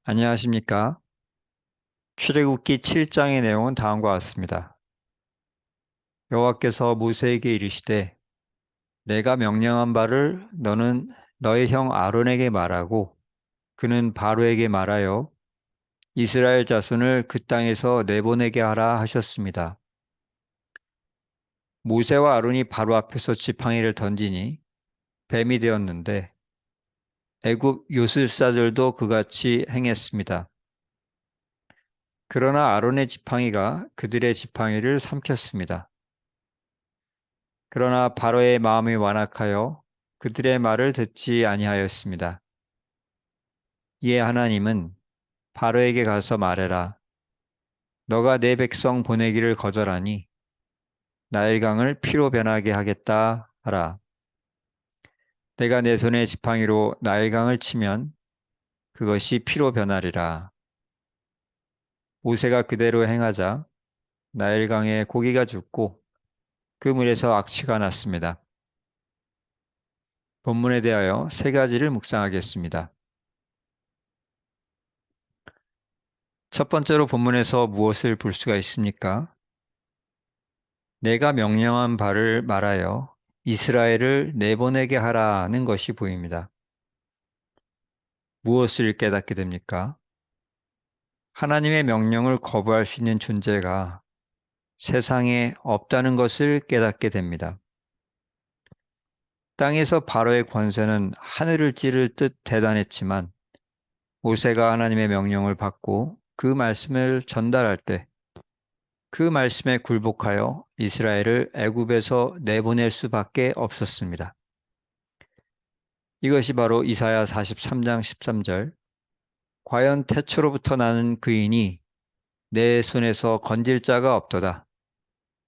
안녕하십니까? 출애굽기 7장의 내용은 다음과 같습니다. 여호와께서 모세에게 이르시되 내가 명령한 바를 너는 너의 형 아론에게 말하고 그는 바로에게 말하여 이스라엘 자손을 그 땅에서 내보내게 하라 하셨습니다. 모세와 아론이 바로 앞에서 지팡이를 던지니 뱀이 되었는데 애굽 요술사들도 그같이 행했습니다. 그러나 아론의 지팡이가 그들의 지팡이를 삼켰습니다. 그러나 바로의 마음이 완악하여 그들의 말을 듣지 아니하였습니다. 이에 하나님은 바로에게 가서 말해라. 너가 내 백성 보내기를 거절하니 나일강을 피로 변하게 하겠다 하라. 내가 내 손에 지팡이로 나일강을 치면 그것이 피로 변하리라. 모세가 그대로 행하자 나일강에 고기가 죽고 그 물에서 악취가 났습니다. 본문에 대하여 세 가지를 묵상하겠습니다. 첫 번째로 본문에서 무엇을 볼 수가 있습니까? 내가 명령한 바를 말하여 이스라엘을 내보내게 하라는 것이 보입니다. 무엇을 깨닫게 됩니까? 하나님의 명령을 거부할 수 있는 존재가 세상에 없다는 것을 깨닫게 됩니다. 땅에서 바로의 권세는 하늘을 찌를 듯 대단했지만 모세가 하나님의 명령을 받고 그 말씀을 전달할 때 그 말씀에 굴복하여 이스라엘을 애굽에서 내보낼 수밖에 없었습니다. 이것이 바로 이사야 43장 13절 과연 태초로부터 나는 그인이 내 손에서 건질 자가 없도다.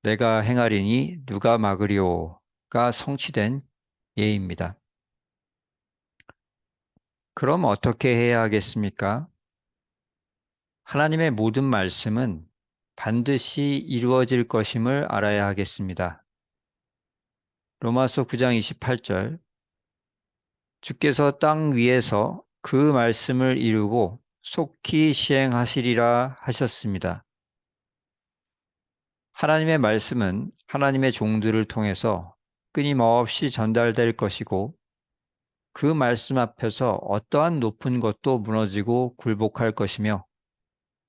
내가 행하리니 누가 막으리오가 성취된 예입니다. 그럼 어떻게 해야 하겠습니까? 하나님의 모든 말씀은 반드시 이루어질 것임을 알아야 하겠습니다. 로마서 9장 28절 주께서 땅 위에서 그 말씀을 이루고 속히 시행하시리라 하셨습니다. 하나님의 말씀은 하나님의 종들을 통해서 끊임없이 전달될 것이고 그 말씀 앞에서 어떠한 높은 것도 무너지고 굴복할 것이며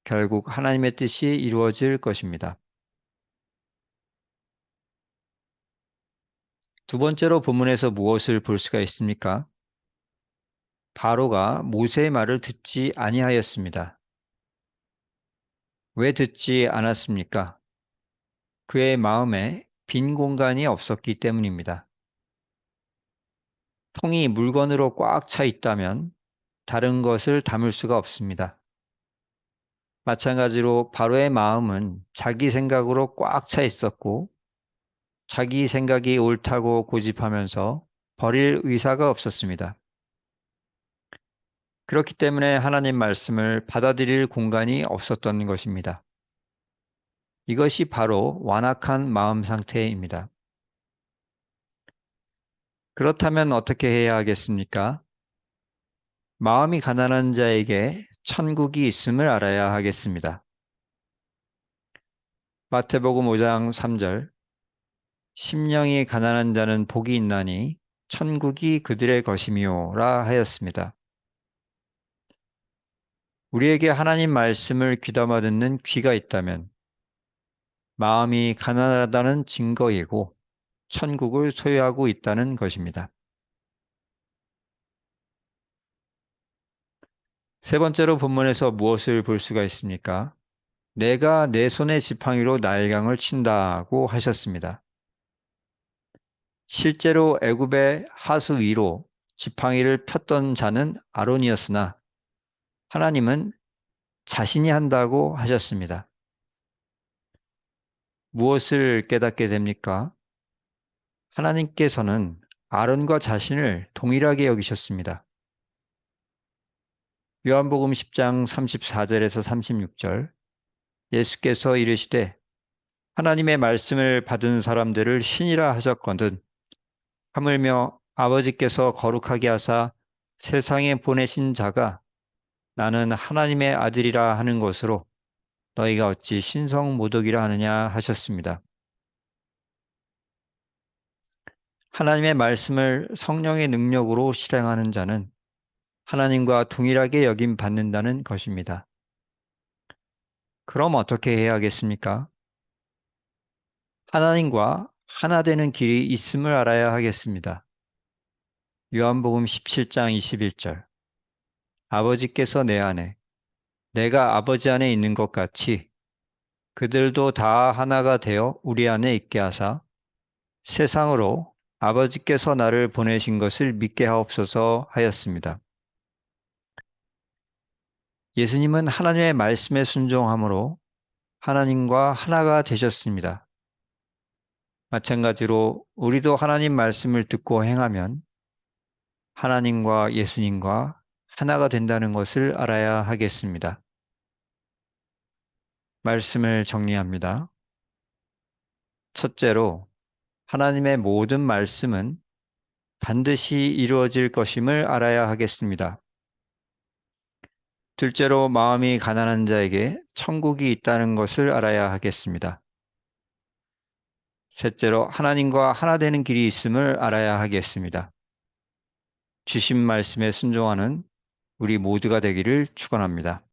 결국 하나님의 뜻이 이루어질 것입니다. 두 번째로 본문에서 무엇을 볼 수가 있습니까? 바로가 모세의 말을 듣지 아니하였습니다. 왜 듣지 않았습니까? 그의 마음에 빈 공간이 없었기 때문입니다. 통이 물건으로 꽉 차 있다면 다른 것을 담을 수가 없습니다. 마찬가지로 바로의 마음은 자기 생각으로 꽉 차 있었고 자기 생각이 옳다고 고집하면서 버릴 의사가 없었습니다. 그렇기 때문에 하나님 말씀을 받아들일 공간이 없었던 것입니다. 이것이 바로 완악한 마음 상태입니다. 그렇다면 어떻게 해야 하겠습니까? 마음이 가난한 자에게 천국이 있음을 알아야 하겠습니다. 마태복음 5장 3절 심령이 가난한 자는 복이 있나니 천국이 그들의 것이미요라 하였습니다. 우리에게 하나님 말씀을 귀담아 듣는 귀가 있다면 마음이 가난하다는 증거이고 천국을 소유하고 있다는 것입니다. 세 번째로 본문에서 무엇을 볼 수가 있습니까? 내가 내 손의 지팡이로 나일강을 친다고 하셨습니다. 실제로 애굽의 하수 위로 지팡이를 폈던 자는 아론이었으나 하나님은 자신이 한다고 하셨습니다. 무엇을 깨닫게 됩니까? 하나님께서는 아론과 자신을 동일하게 여기셨습니다. 요한복음 10장 34절에서 36절 예수께서 이르시되 하나님의 말씀을 받은 사람들을 신이라 하셨거든 하물며 아버지께서 거룩하게 하사 세상에 보내신 자가 나는 하나님의 아들이라 하는 것으로 너희가 어찌 신성모독이라 하느냐 하셨습니다. 하나님의 말씀을 성령의 능력으로 실행하는 자는 하나님과 동일하게 여김 받는다는 것입니다. 그럼 어떻게 해야 하겠습니까? 하나님과 하나 되는 길이 있음을 알아야 하겠습니다. 요한복음 17장 21절. 아버지께서 내 안에, 내가 아버지 안에 있는 것 같이 그들도 다 하나가 되어 우리 안에 있게 하사 세상으로 아버지께서 나를 보내신 것을 믿게 하옵소서 하였습니다. 예수님은 하나님의 말씀에 순종함으로 하나님과 하나가 되셨습니다. 마찬가지로 우리도 하나님 말씀을 듣고 행하면 하나님과 예수님과 하나가 된다는 것을 알아야 하겠습니다. 말씀을 정리합니다. 첫째로, 하나님의 모든 말씀은 반드시 이루어질 것임을 알아야 하겠습니다. 둘째로, 마음이 가난한 자에게 천국이 있다는 것을 알아야 하겠습니다. 셋째로, 하나님과 하나 되는 길이 있음을 알아야 하겠습니다. 주신 말씀에 순종하는 우리 모두가 되기를 축원합니다.